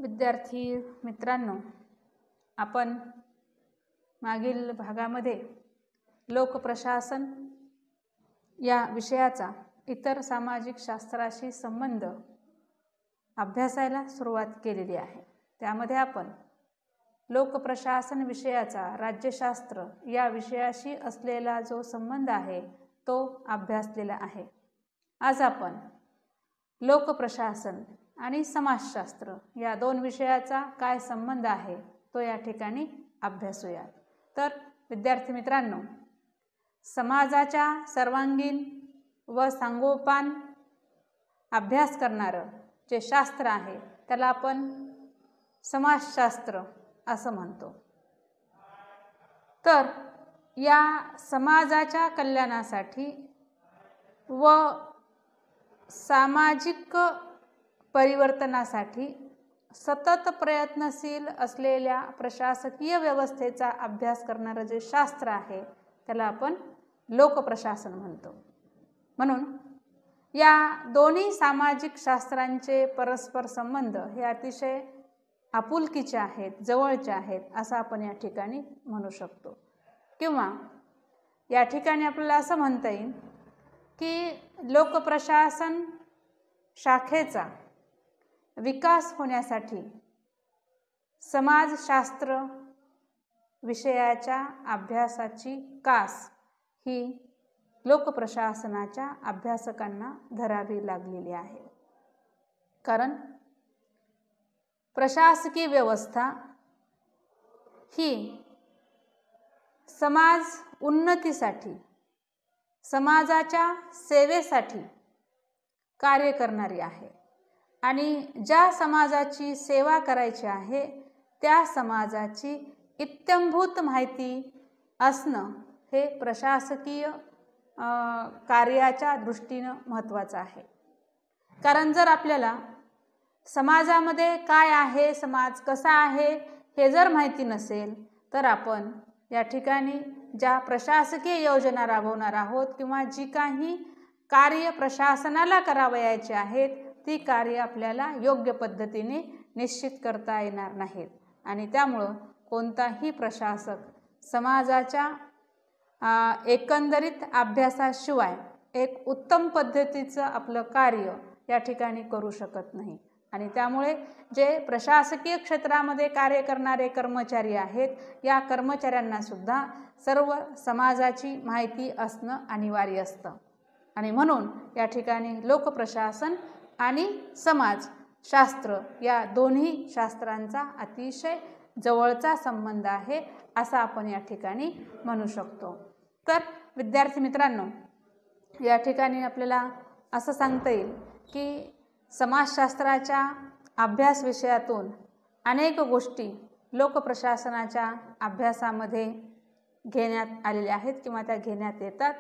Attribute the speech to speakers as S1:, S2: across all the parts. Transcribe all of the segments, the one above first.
S1: विद्यार्थी मित्रांनो, आपण मागील भागामध्ये लोकप्रशासन या विषयाचा इतर सामाजिक शास्त्राशी संबंध अभ्यासायला सुरुवात केलेली आहे। त्यामध्ये आपण लोकप्रशासन विषयाचा राज्यशास्त्र या विषयाशी असलेला जो संबंध आहे तो अभ्यासलेला आहे। आज आपण लोकप्रशासन आणि समाजशास्त्र या दोन विषयाचा काय संबंध आहे तो या ठिकाणी अभ्यासूया। तर विद्यार्थी मित्रांनो, समाजाच्या सर्वांगीण व सांगोपान अभ्यास करणारं जे शास्त्र आहे त्याला आपण समाजशास्त्र असं म्हणतो। तर या समाजाच्या कल्याणासाठी व सामाजिक परिवर्तनासाठी सतत प्रयत्नशील असलेल्या प्रशासकीय व्यवस्थेचा अभ्यास करणारं जे शास्त्र आहे त्याला आपण लोकप्रशासन म्हणतो। म्हणून या दोन्ही सामाजिक शास्त्रांचे परस्पर संबंध हे अतिशय आपुलकीचे आहेत, जवळचे आहेत असं आपण या ठिकाणी म्हणू शकतो। किंवा या ठिकाणी आपल्याला असं म्हणता येईल की लोकप्रशासन शाखेचा विकास होण्यासाठी समाजशास्त्र विषयाच्या अभ्यासाची कास ही लोकप्रशासनाच्या अभ्यासकांना धरावी लागलेली आहे। कारण प्रशासकीय व्यवस्था ही समाज उन्नतीसाठी, समाजाच्या सेवेसाठी कार्य करणारी आहे आणि ज्या समाजाची सेवा करायची आहे त्या समाजाची इत्थंभूत माहिती असणं हे प्रशासकीय कार्याच्या दृष्टीनं महत्त्वाचं आहे। कारण जर आपल्याला समाजामध्ये काय आहे, समाज कसा आहे हे जर माहिती नसेल तर आपण या ठिकाणी ज्या प्रशासकीय योजना राबवणार आहोत किंवा जी काही कार्य प्रशासनाला करावयाची आहेत ती कार्य आपल्याला योग्य पद्धतीने निश्चित करता येणार नाहीत आणि त्यामुळं कोणताही प्रशासक समाजाच्या एकंदरीत अभ्यासाशिवाय एक उत्तम पद्धतीचं आपलं कार्य या ठिकाणी करू शकत नाही। आणि त्यामुळे जे प्रशासकीय क्षेत्रामध्ये कार्य करणारे कर्मचारी आहेत या कर्मचाऱ्यांना सुद्धा सर्व समाजाची माहिती असणं अनिवार्य असतं आणि म्हणून या ठिकाणी लोकप्रशासन आणि समाजशास्त्र या दोन्ही शास्त्रांचा अतिशय जवळचा संबंध आहे असं आपण या ठिकाणी म्हणू शकतो। तर विद्यार्थी मित्रांनो, या ठिकाणी आपल्याला असं सांगता येईल की समाजशास्त्राच्या अभ्यास विषयातून अनेक गोष्टी लोकप्रशासनाच्या अभ्यासामध्ये घेण्यात आलेल्या आहेत किंवा त्या घेण्यात येतात।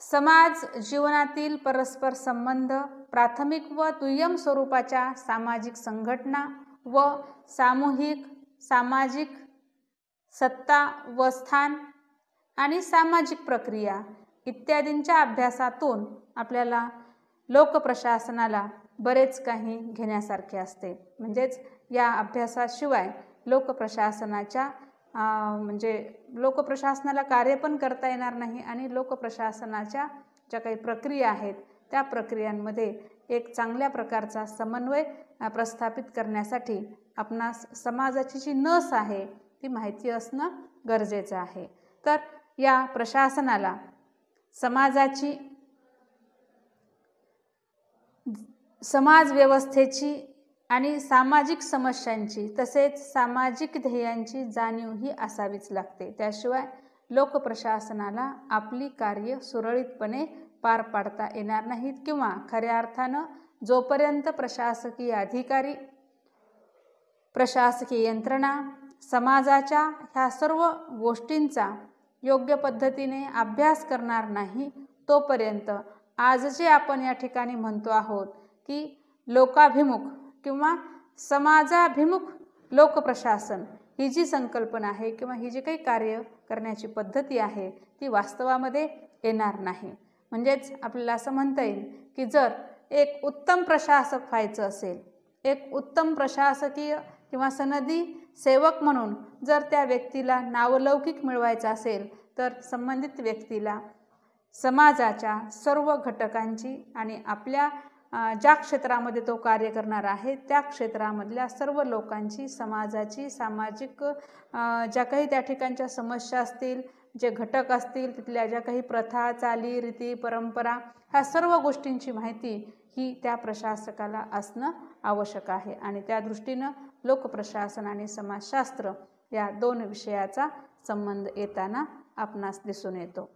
S1: समाज जीवनातील परस्पर संबंध, प्राथमिक व दुय्यम स्वरूपाच्या सामाजिक संघटना व सामूहिक सामाजिक सत्ता व स्थान आणि सामाजिक प्रक्रिया इत्यादींच्या अभ्यासातून आपल्याला लोकप्रशासनाला बरेच काही घेण्यासारखे असते। म्हणजेच या अभ्यासाशिवाय लोकप्रशासनाच्या लोकप्रशासनाला कार्य पण करता येणार नाही आणि लोकप्रशासनाच्या ज्या काही प्रक्रिया आहेत त्या प्रक्रियांमध्ये एक चांगल्या प्रकारचा समन्वय प्रस्थापित करण्यासाठी आपणास समाजाची जी नस आहे ती माहिती असणं गरजेचं आहे। तर या प्रशासनाला समाजाची, समाज व्यवस्थेची आणि सामाजिक समस्यांची तसेच सामाजिक ध्येयांची जाणीव ही असावीच लागते। त्याशिवाय लोकप्रशासनाला आपली कार्य सुरळीतपणे पार पाडता येणार नाहीत किंवा खऱ्या अर्थानं जोपर्यंत प्रशासकीय अधिकारी, प्रशासकीय यंत्रणा समाजाच्या ह्या सर्व गोष्टींचा योग्य पद्धतीने अभ्यास करणार नाही तोपर्यंत आज जे आपण या ठिकाणी म्हणतो आहोत की लोकाभिमुख किंवा समाजाभिमुख लोकप्रशासन ही जी संकल्पना आहे किंवा ही जी काही कार्य करण्याची पद्धती आहे ती वास्तवामध्ये येणार नाही। म्हणजेच आपल्याला असं म्हणता येईल की जर एक उत्तम प्रशासक व्हायचं असेल एक उत्तम प्रशासकीय किंवा सनदी सेवक म्हणून जर त्या व्यक्तीला नावलौकिक मिळवायचा असेल तर संबंधित व्यक्तीला समाजाच्या सर्व घटकांची आणि आपल्या ज्या क्षेत्रामध्ये तो कार्य करणार आहे त्या क्षेत्रामधल्या सर्व लोकांची, समाजाची, सामाजिक ज्या काही त्या ठिकाणच्या समस्या असतील, जे घटक असतील, तिथल्या ज्या काही प्रथा, चाली, रीती, परंपरा, ह्या सर्व गोष्टींची माहिती ही त्या प्रशासकाला असणं आवश्यक आहे. आणि त्या दृष्टीनं लोकप्रशासन आणि समाजशास्त्र या 2 विषयाचा संबंध येताना आपणास दिसून येतो.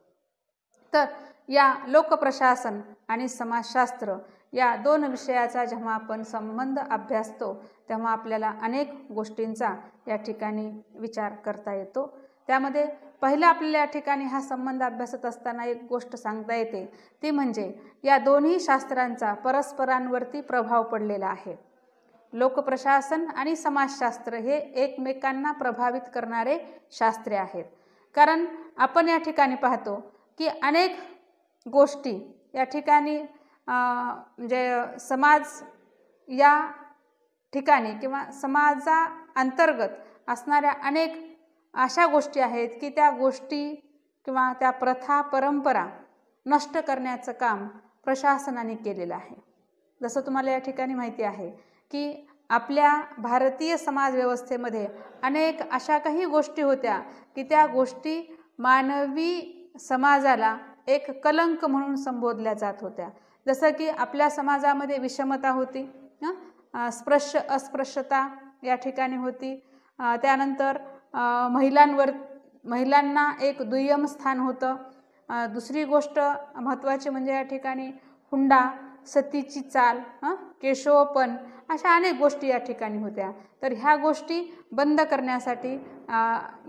S1: तर या लोकप्रशासन आणि समाजशास्त्र या 2 विषयाचा जेव्हा आपण संबंध अभ्यासतो तेव्हा आपल्याला अनेक गोष्टींचा या ठिकाणी विचार करता येतो. त्यामध्ये पहिला आपल्याला या ठिकाणी हा संबंध अभ्यासत असताना एक गोष्ट सांगता येते, ती म्हणजे या दोन्ही शास्त्रांचा परस्परांवरती प्रभाव पडलेला आहे. लोकप्रशासन आणि समाजशास्त्र हे एकमेकांना प्रभावित करणारे शास्त्रे आहेत. कारण आपण या ठिकाणी पाहतो की अनेक गोष्टी या ठिकाणी म्हणजे समाज या ठिकाणी किंवा समाजा अंतर्गत असणाऱ्या अनेक अशा गोष्टी आहेत की त्या गोष्टी किंवा त्या प्रथा, परंपरा नष्ट करण्याचं काम प्रशासनाने केलेलं आहे. जसं तुम्हाला या ठिकाणी माहिती आहे की आपल्या भारतीय समाज व्यवस्थेमध्ये अनेक अशा काही गोष्टी होत्या की त्या गोष्टी मानवी समाजाला एक कलंक म्हणून संबोधल्या जात होत्या. जसं की आपल्या समाजामध्ये विषमता होती, अस्पृश्यता या ठिकाणी होती. त्यानंतर महिलांना एक दुय्यम स्थान होतं. दुसरी गोष्ट महत्त्वाची म्हणजे या ठिकाणी हुंडा, सतीची चाल, केशवपण अशा अनेक गोष्टी या ठिकाणी होत्या. तर ह्या गोष्टी बंद करण्यासाठी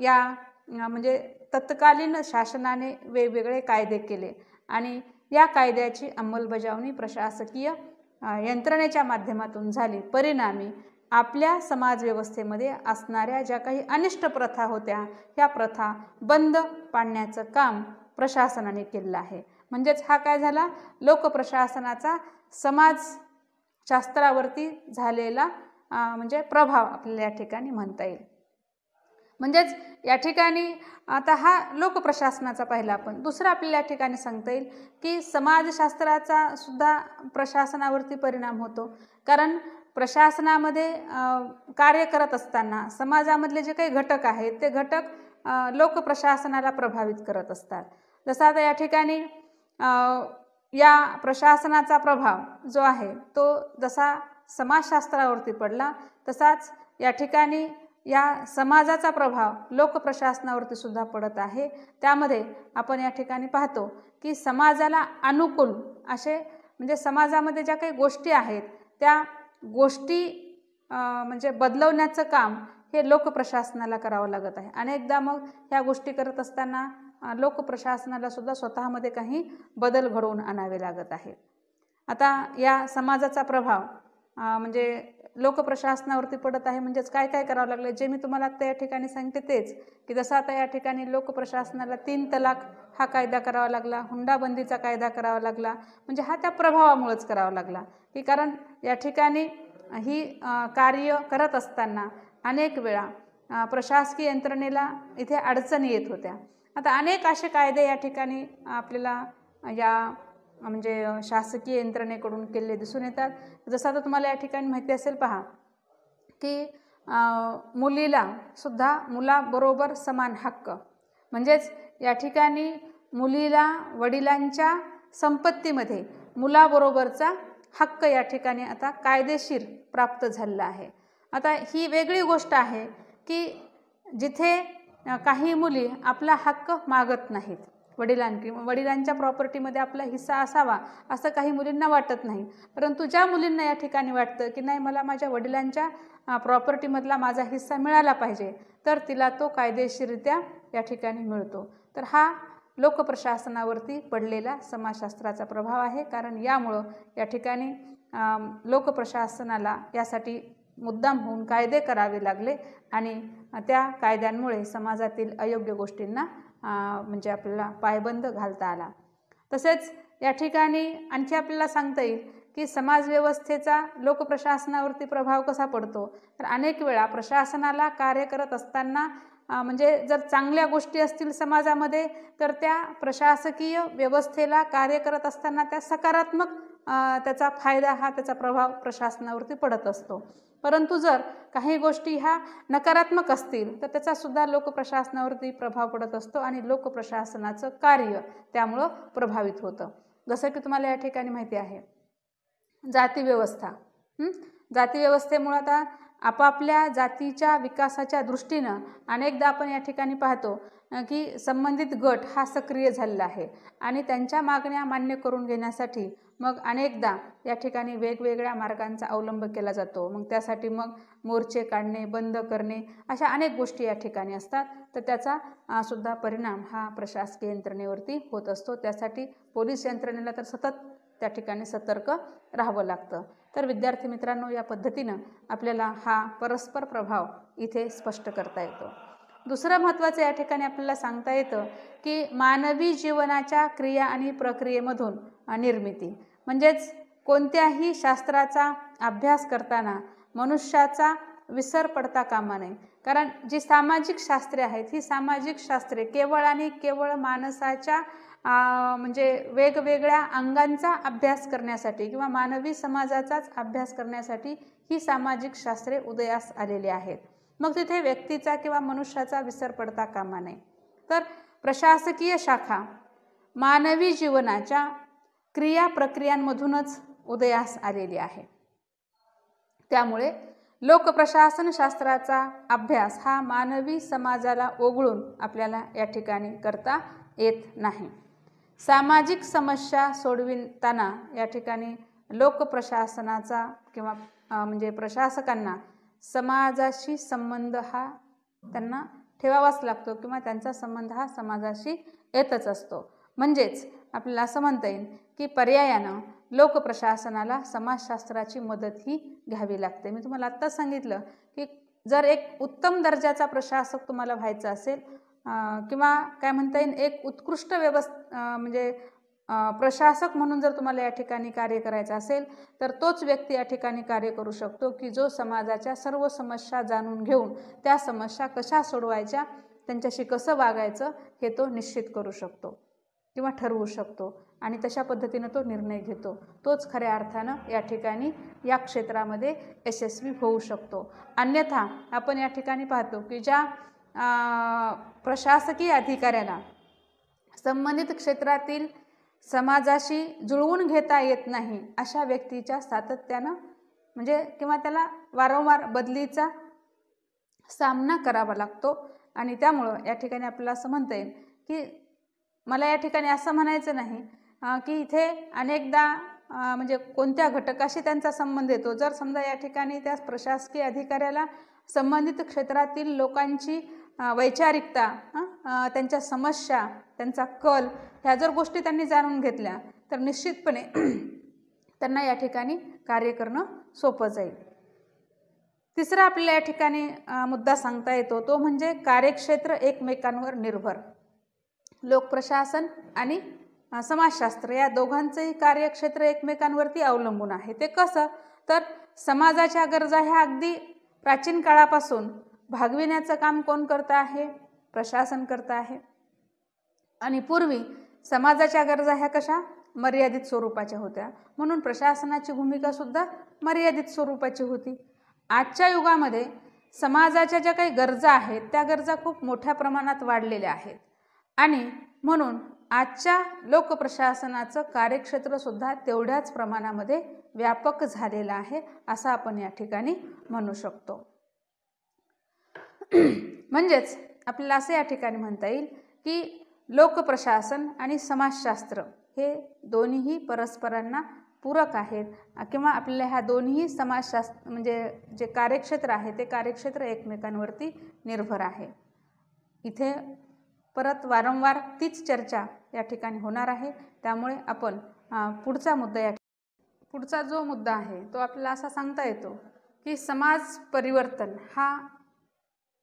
S1: या म्हणजे तत्कालीन शासनाने वेगवेगळे कायदे केले आणि या कायद्याची अंमलबजावणी प्रशासकीय यंत्रणेच्या माध्यमातून झाली. परिणामी आपल्या समाजव्यवस्थेमध्ये असणाऱ्या ज्या काही अनिष्ट प्रथा होत्या ह्या प्रथा बंद पाडण्याचं काम प्रशासनाने केलेलं आहे. म्हणजेच हा काय झाला, लोकप्रशासनाचा समाजशास्त्रावरती झालेला म्हणजे प्रभाव आपल्याला या ठिकाणी म्हणता येईल. म्हणजेच या ठिकाणी आता हा लोकप्रशासनाचा पाहिला आपण. दुसरा आपल्याला या ठिकाणी सांगता येईल की समाजशास्त्राचा सुद्धा प्रशासनावरती परिणाम होतो. कारण प्रशासनामध्ये कार्य करत असताना समाजामधले जे काही घटक आहेत ते घटक लोकप्रशासनाला प्रभावित करत असतात. जसं आता या ठिकाणी या प्रशासनाचा प्रभाव जो आहे तो जसा समाजशास्त्रावरती पडला तसाच या ठिकाणी या समाजाचा प्रभाव लोकप्रशासनावरती सुद्धा पडत आहे. त्यामध्ये आपण या ठिकाणी पाहतो की समाजाला अनुकूल असे म्हणजे समाजामध्ये ज्या काही गोष्टी आहेत त्या गोष्टी म्हणजे बदलवण्याचं काम हे लोकप्रशासनाला करावं लागत आहे. अनेकदा मग ह्या गोष्टी करत असताना लोकप्रशासनाला सुद्धा स्वतःमध्ये काही बदल घडवून आणावे लागत आहे. आता या समाजाचा प्रभाव म्हणजे लोकप्रशासनावरती पडत आहे. म्हणजेच काय काय करावं लागलं, जे मी तुम्हाला आता या ठिकाणी सांगते तेच की जसं आता या ठिकाणी लोकप्रशासनाला 3 तलाक हा कायदा करावा लागला, हुंडाबंदीचा कायदा करावा लागला. म्हणजे हा त्या प्रभावामुळेच करावा लागला की कारण या ठिकाणी ही कार्य करत असताना अनेक वेळा प्रशासकीय यंत्रणेला इथे अडचणी येत होत्या. आता अनेक असे कायदे या ठिकाणी आपल्याला या म्हणजे शासकीय यंत्रणेकडून केले दिसून येतात. जसं आता तुम्हाला या ठिकाणी माहिती असेल पहा की मुलीला सुद्धा मुलाबरोबर समान हक्क, म्हणजेच या ठिकाणी मुलीला वडिलांच्या संपत्तीमध्ये मुलाबरोबरचा हक्क या ठिकाणी आता कायदेशीर प्राप्त झालेला आहे. आता ही वेगळी गोष्ट आहे की जिथे काही मुली आपला हक्क मागत नाहीत, वडिलांच्या प्रॉपर्टीमध्ये आपला हिस्सा असावा असं काही मुलींना वाटत नाही. परंतु ज्या मुलींना या ठिकाणी वाटतं की नाही मला माझ्या वडिलांच्या प्रॉपर्टीमधला माझा हिस्सा मिळाला पाहिजे तर तिला तो कायदेशीररित्या या ठिकाणी मिळतो. तर हा लोकप्रशासनावरती पडलेला समाजशास्त्राचा प्रभाव आहे. कारण यामुळं या ठिकाणी लोकप्रशासनाला यासाठी मुद्दाम होऊन कायदे करावे लागले आणि त्या कायद्यांमुळे समाजातील अयोग्य गोष्टींना म्हणजे आपल्याला पायबंद घालता आला. तसेच या ठिकाणी आणखी आपल्याला सांगता येईल की समाजव्यवस्थेचा लोकप्रशासनावरती प्रभाव कसा पडतो, तर अनेक वेळा प्रशासनाला कार्य करत असताना म्हणजे जर चांगल्या गोष्टी असतील समाजामध्ये तर त्या प्रशासकीय व्यवस्थेला कार्य करत असताना त्या सकारात्मक त्याचा फायदा हा त्याचा प्रभाव प्रशासनावरती पडत असतो. परंतु जर काही गोष्टी ह्या नकारात्मक असतील तर त्याचासुद्धा लोकप्रशासनावरती प्रभाव पडत असतो आणि लोकप्रशासनाचं कार्य त्यामुळं प्रभावित होतं. जसं की तुम्हाला या ठिकाणी माहिती आहे जातीव्यवस्था. जातीव्यवस्थेमुळं आता आपापल्या जातीच्या विकासाच्या दृष्टीनं अनेकदा आपण या ठिकाणी पाहतो की संबंधित गट हा सक्रिय झालेला आहे आणि त्यांच्या मागण्या मान्य करून घेण्यासाठी मग अनेकदा या ठिकाणी वेगवेगळ्या मार्गांचा अवलंब केला जातो. मग त्यासाठी मग मोर्चे काढणे, बंद करणे अशा अनेक गोष्टी या ठिकाणी असतात. तर त्याचा सुद्धा परिणाम हा प्रशासकीय यंत्रणेवरती होत असतो. त्यासाठी पोलीस यंत्रणेला तर सतत त्या ठिकाणी सतर्क राहावं लागतं. तर विद्यार्थी मित्रांनो, या पद्धतीनं आपल्याला हा परस्पर प्रभाव इथे स्पष्ट करता येतो. दुसरं महत्त्वाचं या ठिकाणी आपल्याला सांगता येतं की मानवी जीवनाच्या क्रिया आणि प्रक्रियेमधून निर्मिती. म्हणजेच कोणत्याही शास्त्राचा अभ्यास करताना मनुष्याचा विसर पडता कामा नये. कारण जी सामाजिक शास्त्रे आहेत ही सामाजिक शास्त्रे केवळ आणि केवळ माणसाच्या म्हणजे वेगवेगळ्या अंगांचा अभ्यास करण्यासाठी किंवा मानवी समाजाचाच अभ्यास करण्यासाठी ही सामाजिक शास्त्रे उदयास आलेली आहेत. मग तिथे व्यक्तीचा किंवा मनुष्याचा विसर पडता कामा नये. तर प्रशासकीय शाखा मानवी जीवनाच्या क्रिया प्रक्रियांमधूनच उदयास आलेली आहे. त्यामुळे लोकप्रशासन शास्त्राचा अभ्यास हा मानवी समाजाला ओघळून आपल्याला या ठिकाणी करता येत नाही. सामाजिक समस्या सोडविताना या ठिकाणी लोकप्रशासनाचा किंवा म्हणजे प्रशासकांना समाजाशी संबंध हा त्यांना ठेवावाच लागतो किंवा त्यांचा संबंध हा समाजाशी येतच असतो. म्हणजेच आपल्याला असं म्हणता येईल की पर्यायानं लोकप्रशासनाला समाजशास्त्राची मदतही घ्यावी लागते. मी तुम्हाला आत्ताच सांगितलं की जर एक उत्तम दर्जाचा प्रशासक तुम्हाला व्हायचा असेल किंवा काय म्हणता येईल एक उत्कृष्ट म्हणजे प्रशासक म्हणून जर तुम्हाला या ठिकाणी कार्य करायचं असेल तर तोच व्यक्ती या ठिकाणी कार्य करू शकतो की जो समाजाच्या सर्व समस्या जाणून घेऊन त्या समस्या कशा सोडवायच्या, त्यांच्याशी कसं वागायचं हे तो निश्चित करू शकतो किंवा ठरवू शकतो आणि तशा पद्धतीनं तो निर्णय घेतो. तोच खऱ्या अर्थानं या ठिकाणी या क्षेत्रामध्ये यशस्वी होऊ शकतो. अन्यथा आपण या ठिकाणी पाहतो की ज्या प्रशासकीय अधिकाऱ्याला संबंधित क्षेत्रातील समाजाशी जुळवून घेता येत नाही अशा व्यक्तीच्या सातत्यानं म्हणजे किंवा त्याला वारंवार बदलीचा सामना करावा लागतो. आणि त्यामुळं या ठिकाणी आपल्याला असं म्हणता येईल की मला या ठिकाणी असं म्हणायचं नाही की इथे अनेकदा म्हणजे कोणत्या घटकाशी त्यांचा संबंध येतो. जर समजा या ठिकाणी त्या प्रशासकीय अधिकाऱ्याला संबंधित क्षेत्रातील लोकांची वैचारिकता, त्यांच्या समस्या, त्यांचा कल ह्या जर गोष्टी त्यांनी जाणून घेतल्या तर निश्चितपणे त्यांना या ठिकाणी कार्य करणं सोपं जाईल. तिसरा आपल्याला या ठिकाणी मुद्दा सांगता येतो तो म्हणजे कार्यक्षेत्र एकमेकांवर निर्भर. लोकप्रशासन आणि समाजशास्त्र या दोघांचंही कार्यक्षेत्र एकमेकांवरती अवलंबून आहे. ते कसं, तर समाजाच्या गरजा ह्या अगदी प्राचीन काळापासून भागविण्याचं काम कोण करतं आहे? प्रशासन करतं आहे. आणि पूर्वी समाजाच्या गरजा ह्या कशा मर्यादित स्वरूपाच्या होत्या, म्हणून प्रशासनाची भूमिका सुद्धा मर्यादित स्वरूपाची होती. आजच्या युगामध्ये समाजाच्या ज्या काही गरजा आहेत त्या गरजा खूप मोठ्या प्रमाणात वाढलेल्या आहेत आणि म्हणून आजच्या लोकप्रशासनाचं कार्यक्षेत्र सुद्धा तेवढ्याच प्रमाणामध्ये व्यापक झालेलं आहे असं आपण या ठिकाणी म्हणू शकतो. म्हणजेच आपल्याला असं या ठिकाणी म्हणता येईल की लोकप्रशासन आणि समाजशास्त्र हे दोन्हीही परस्परांना पूरक आहेत किंवा आपल्याला ह्या दोन्ही समाजशास्त्र म्हणजे जे कार्यक्षेत्र आहे ते कार्यक्षेत्र एकमेकांवरती निर्भर आहे. इथे परत वारंवार तीच चर्चा या ठिकाणी होणार आहे. त्यामुळे आपण पुढचा जो मुद्दा आहे तो आपल्याला असा सांगता येतो की समाज परिवर्तन हा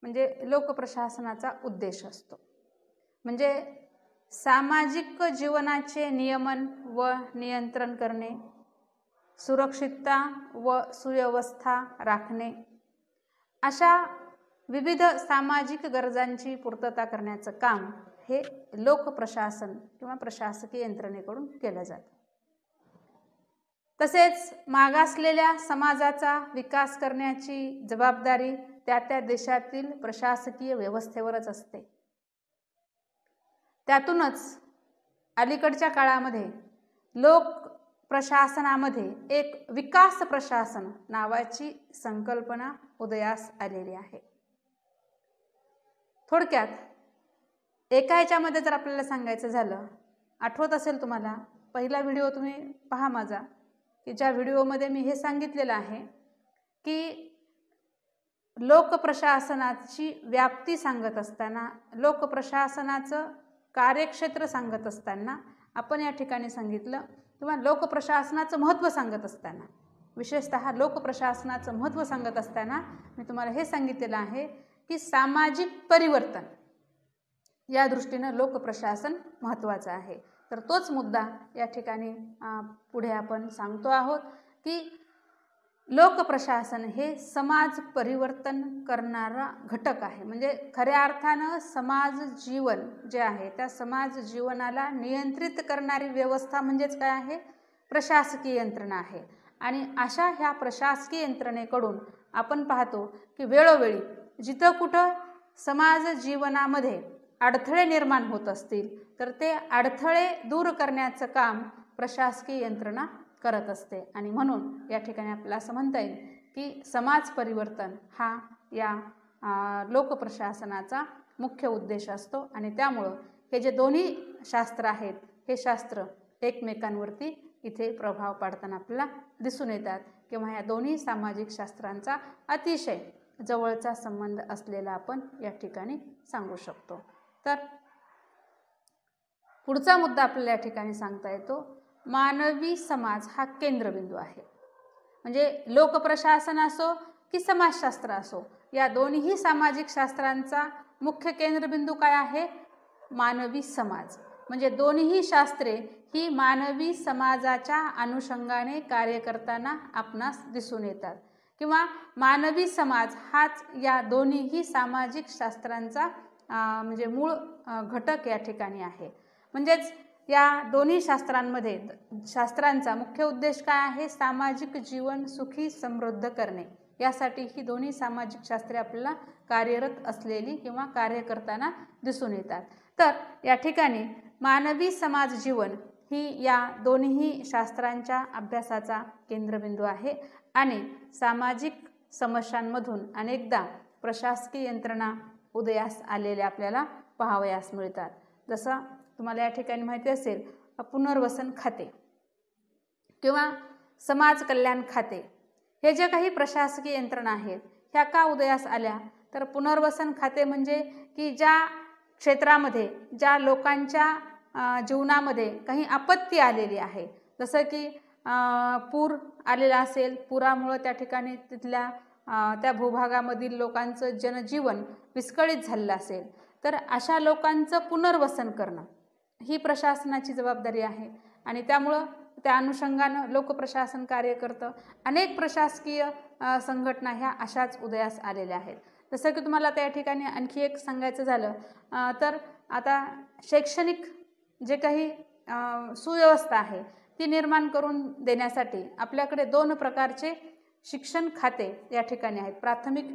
S1: म्हणजे लोकप्रशासनाचा उद्देश असतो. म्हणजे सामाजिक जीवनाचे नियमन व नियंत्रण करणे, सुरक्षितता व सुव्यवस्था राखणे अशा विविध सामाजिक गरजांची पूर्तता करण्याचं काम हे लोकप्रशासन किंवा प्रशासकीय यंत्रणेकडून केलं जातं. तसेच मागासलेल्या समाजाचा विकास करण्याची जबाबदारी त्या त्या देशातील प्रशासकीय व्यवस्थेवरच असते. त्यातूनच अलीकडच्या काळामध्ये लोक प्रशासनामध्ये एक विकास प्रशासन नावाची संकल्पना उदयास आलेली आहे. थोडक्यात एका ह्याच्यामध्ये जर आपल्याला सांगायचं झालं, आठवत असेल तुम्हाला पहिला व्हिडिओ तुम्ही पहा माझा, की ज्या व्हिडिओमध्ये मी हे सांगितलेलं आहे की लोकप्रशासनाची व्याप्ती सांगत असताना, लोकप्रशासनाचं कार्यक्षेत्र सांगत असताना आपण या ठिकाणी सांगितलं, किंवा लोकप्रशासनाचं महत्त्व सांगत असताना, विशेषतः लोकप्रशासनाचं महत्त्व सांगत असताना मी तुम्हाला हे सांगितलेलं आहे की सामाजिक परिवर्तन या दृष्टीनं लोकप्रशासन महत्त्वाचं आहे. तर तोच मुद्दा या ठिकाणी पुढे आपण सांगतो आहोत की लोकप्रशासन हे समाज परिवर्तन करणारा घटक आहे. म्हणजे खऱ्या अर्थानं समाज जीवन जे आहे त्या समाज जीवनाला नियंत्रित करणारी व्यवस्था म्हणजेच काय आहे, प्रशासकीय यंत्रणा आहे. आणि अशा ह्या प्रशासकीय यंत्रणेकडून आपण पाहतो की वेळोवेळी जिथं कुठं समाज जीवनामध्ये अडथळे निर्माण होत असतील तर ते अडथळे दूर करण्याचं काम प्रशासकीय यंत्रणा करत असते. आणि म्हणून या ठिकाणी आपल्याला असं म्हणता येईल की समाज परिवर्तन हा या लोकप्रशासनाचा मुख्य उद्देश असतो. आणि त्यामुळं हे जे दोन्ही शास्त्र आहेत हे शास्त्र एकमेकांवरती इथे प्रभाव पाडताना आपल्याला दिसून येतात, किंवा या दोन्ही सामाजिक शास्त्रांचा अतिशय जवळचा संबंध असलेला आपण या ठिकाणी सांगू शकतो. तर पुढचा मुद्दा आपल्याला या ठिकाणी सांगता येतो, मानवी समाज हा केंद्रबिंदू आहे. म्हणजे लोकप्रशासन असो की समाजशास्त्र असो, या दोन्ही सामाजिक शास्त्रांचा मुख्य केंद्रबिंदू काय आहे, मानवी समाज. म्हणजे दोन्ही शास्त्रे ही मानवी समाजाच्या अनुषंगाने कार्य करताना आपणास दिसून येतात, किंवा मानवी समाज हाच या दोन्ही सामाजिक शास्त्रांचा म्हणजे मूळ घटक या ठिकाणी आहे. म्हणजेच या दोन्ही शास्त्रांचा मुख्य उद्देश काय आहे, सामाजिक जीवन सुखी समृद्ध करणे. यासाठी ही दोन्ही सामाजिक शास्त्रे आपल्याला कार्यरत असलेली किंवा कार्य करताना दिसून येतात. तर या ठिकाणी मानवी समाज जीवन ही या दोन्ही शास्त्रांच्या अभ्यासाचा केंद्रबिंदू आहे. आणि सामाजिक समस्यांमधून अनेकदा प्रशासकीय यंत्रणा उदयास आलेल्या आपल्याला पाहावयास मिळतात. जसं तुम्हाला या ठिकाणी माहिती असेल, पुनर्वसन खाते किंवा समाज कल्याण खाते हे जे काही प्रशासकीय यंत्रणा आहेत ह्या का उदयास आल्या, तर पुनर्वसन खाते म्हणजे की ज्या क्षेत्रामध्ये ज्या लोकांच्या जीवनामध्ये काही आपत्ती आलेली आहे, जसं की पूर आलेला असेल, पुरामुळे त्या ठिकाणी तिथल्या त्या भूभागामधील लोकांचं जनजीवन विस्कळीत झालेलं असेल, तर अशा लोकांचं पुनर्वसन करणं ही प्रशासनाची जबाबदारी आहे. आणि त्यामुळं त्या अनुषंगानं लोकप्रशासन कार्य करतं. अनेक प्रशासकीय संघटना ह्या अशाच उदयास आलेल्या आहेत. जसं की तुम्हाला त्या ठिकाणी आणखी एक सांगायचं झालं तर आता शैक्षणिक जे काही सुव्यवस्था आहे ती निर्माण करून देण्यासाठी आपल्याकडे दोन प्रकारचे शिक्षण खाते या ठिकाणी आहेत, प्राथमिक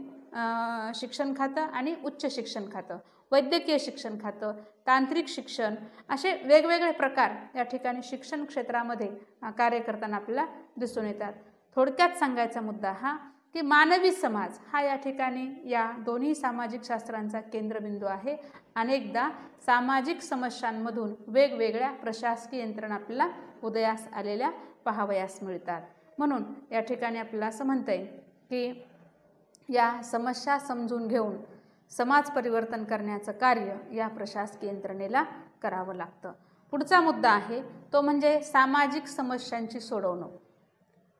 S1: शिक्षण खातं आणि उच्च शिक्षण खातं, वैद्यकीय शिक्षण खातं, तांत्रिक शिक्षण, असे वेगवेगळे प्रकार या ठिकाणी शिक्षण क्षेत्रामध्ये कार्य करताना आपल्याला दिसून येतात. थोडक्यात सांगायचा मुद्दा हा की मानवी समाज हा या ठिकाणी या दोन्ही सामाजिक शास्त्रांचा केंद्रबिंदू आहे. अनेकदा सामाजिक समस्यांमधून वेगवेगळ्या प्रशासकीय यंत्रणा आपल्याला उदयास आलेल्या पाहावयास मिळतात. म्हणून या ठिकाणी आपल्याला असं म्हणता येईल की या समस्या समजून घेऊन समाज परिवर्तन करण्याचं कार्य या प्रशासकीय यंत्रणेला करावं लागतं. पुढचा मुद्दा आहे तो म्हणजे सामाजिक समस्यांची सोडवणूक.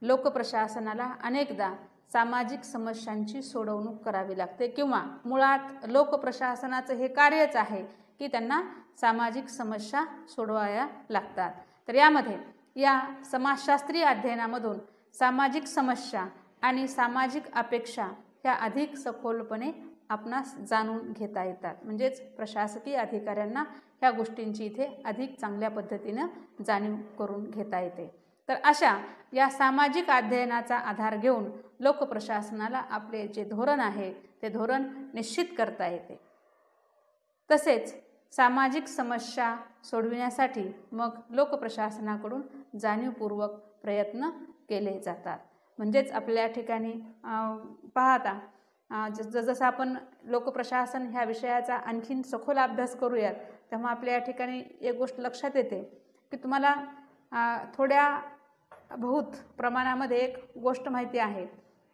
S1: लोकप्रशासनाला अनेकदा सामाजिक समस्यांची सोडवणूक करावी लागते, किंवा मुळात लोकप्रशासनाचं हे कार्यच आहे की त्यांना सामाजिक समस्या सोडवाव्या लागतात. तर यामध्ये या समाजशास्त्रीय अध्ययनामधून सामाजिक समस्या आणि सामाजिक अपेक्षा ह्या अधिक सखोलपणे आपणास जाणून घेता येतात. म्हणजेच प्रशासकीय अधिकाऱ्यांना ह्या गोष्टींची इथे अधिक चांगल्या पद्धतीनं जाणीव करून घेता येते. तर अशा या सामाजिक अध्ययनाचा आधार घेऊन लोकप्रशासनाला आपले जे धोरण आहे ते धोरण निश्चित करता येते. तसेच सामाजिक समस्या सोडविण्यासाठी मग लोकप्रशासनाकडून जाणीवपूर्वक प्रयत्न केले जातात. म्हणजेच आपल्या ठिकाणी पाहता जसं आपण लोकप्रशासन ह्या विषयाचा आणखीन सखोल अभ्यास करूयात तेव्हा आपल्या या ठिकाणी एक गोष्ट लक्षात येते की तुम्हाला थोड्या बहुत प्रमाणामध्ये एक गोष्ट माहिती आहे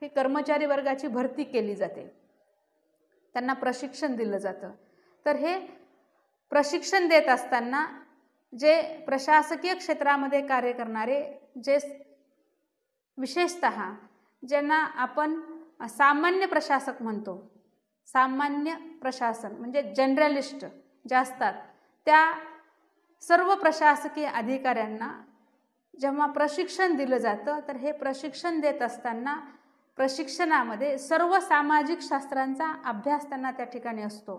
S1: की कर्मचारी वर्गाची भरती केली जाते, त्यांना प्रशिक्षण दिलं जातं. तर हे प्रशिक्षण देत असताना जे प्रशासकीय क्षेत्रामध्ये कार्य करणारे जे विशेषतः ज्यांना आपण सामान्य प्रशासक म्हणतो, सामान्य प्रशासन म्हणजे जनरलिस्ट जे असतात, त्या सर्व प्रशासकीय अधिकाऱ्यांना जेव्हा प्रशिक्षण दिलं जातं तर हे प्रशिक्षण देत असताना प्रशिक्षणामध्ये सर्व सामाजिक शास्त्रांचा अभ्यास त्यांना त्या ठिकाणी असतो.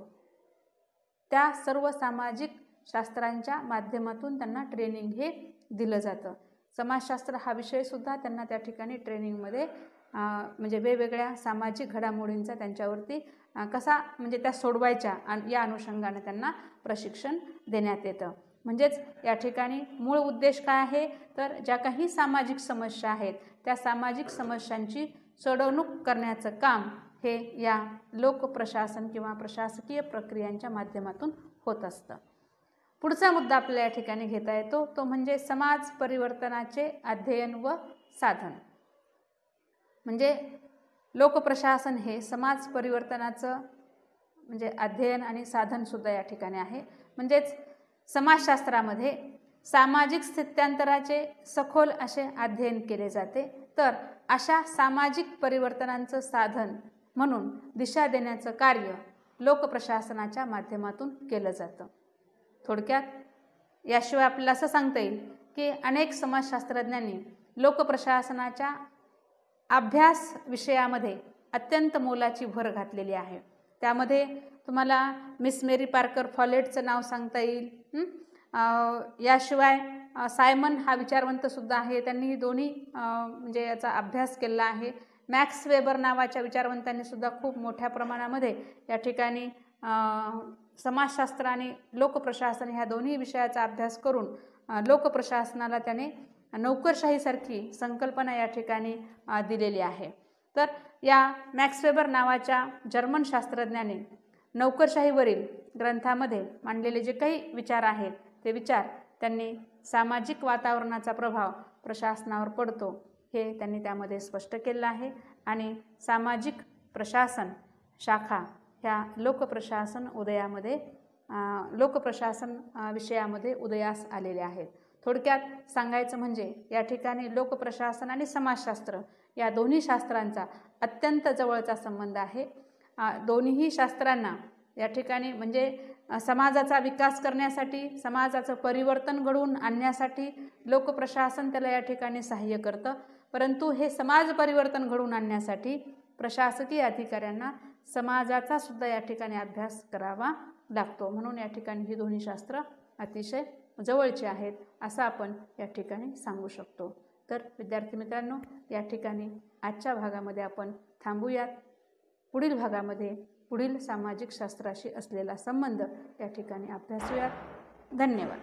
S1: त्या सर्व सामाजिक शास्त्रांच्या माध्यमातून त्यांना ट्रेनिंग हे दिलं जातं. समाजशास्त्र हा विषयसुद्धा त्यांना त्या ठिकाणी ट्रेनिंगमध्ये म्हणजे वेगवेगळ्या सामाजिक घडामोडींचा त्यांच्यावरती कसा म्हणजे त्या सोडवायच्या या अनुषंगाने त्यांना प्रशिक्षण देण्यात येतं. म्हणजेच या ठिकाणी मूळ उद्देश काय आहे तर ज्या काही सामाजिक समस्या आहेत त्या सामाजिक समस्यांची सोडवणूक करण्याचं काम हे या लोकप्रशासन किंवा प्रशासकीय प्रक्रियांच्या माध्यमातून होत असतं. पुढचा मुद्दा आपल्याला या ठिकाणी घेता येतो तो म्हणजे समाज परिवर्तनाचे अध्ययन व साधन. म्हणजे लोकप्रशासन हे समाज परिवर्तनाचं म्हणजे अध्ययन आणि साधनसुद्धा या ठिकाणी आहे. म्हणजेच समाजशास्त्रामध्ये सामाजिक स्थित्यांतराचे सखोल असे अध्ययन केले जाते. तर अशा सामाजिक परिवर्तनांचं साधन म्हणून दिशा देण्याचं कार्य लोकप्रशासनाच्या माध्यमातून केलं जातं. थोडक्यात याशिवाय आपल्याला असं सांगता येईल की अनेक समाजशास्त्रज्ञांनी लोकप्रशासनाच्या अभ्यास विषयामध्ये अत्यंत मोलाची भर घातलेली आहे. त्यामध्ये तुम्हाला मिस मेरी पार्कर फॉलेटचं नाव सांगता येईल. याशिवाय सायमन हा विचारवंतसुद्धा आहे, त्यांनी दोन्ही म्हणजे याचा अभ्यास केला आहे. मॅक्स वेबर नावाच्या विचारवंतांनी सुद्धा खूप मोठ्या प्रमाणामध्ये या ठिकाणी समाजशास्त्र आणि लोकप्रशासन ह्या दोन्ही विषयाचा अभ्यास करून लोकप्रशासनाला त्याने नोकरशाहीसारखी संकल्पना या ठिकाणी दिलेली आहे. तर या मॅक्स वेबर नावाच्या जर्मन शास्त्रज्ञाने नोकरशाहीवरील ग्रंथामध्ये मांडलेले जे काही विचार आहेत ते विचार त्यांनी सामाजिक वातावरणाचा प्रभाव प्रशासनावर पडतो हे त्यांनी त्यामध्ये स्पष्ट केलं आहे. आणि सामाजिक प्रशासन शाखा ह्या लोकप्रशासन विषयामध्ये उदयास आलेल्या आहेत. थोडक्यात सांगायचं म्हणजे या ठिकाणी लोकप्रशासन आणि समाजशास्त्र या दोन्ही शास्त्रांचा अत्यंत जवळचा संबंध आहे. दोन्हीही शास्त्रांना या ठिकाणी म्हणजे समाजाचा विकास करण्यासाठी, समाजाचं परिवर्तन घडवून आणण्यासाठी लोकप्रशासन त्याला या ठिकाणी सहाय्य करतं. परंतु हे समाज परिवर्तन घडवून आणण्यासाठी प्रशासकीय अधिकाऱ्यांना समाजाचा सुद्धा या ठिकाणी अभ्यास करावा लागतो. म्हणून या ठिकाणी ही दोन्ही शास्त्र अतिशय जवळचे आहेत असं आपण या ठिकाणी सांगू शकतो. तर विद्यार्थी मित्रांनो, या ठिकाणी आजच्या भागामध्ये आपण थांबूयात. पुढील भागामध्ये पुढील सामाजिक शास्त्राशी असलेला संबंध या ठिकाणी अभ्यासूयात. धन्यवाद.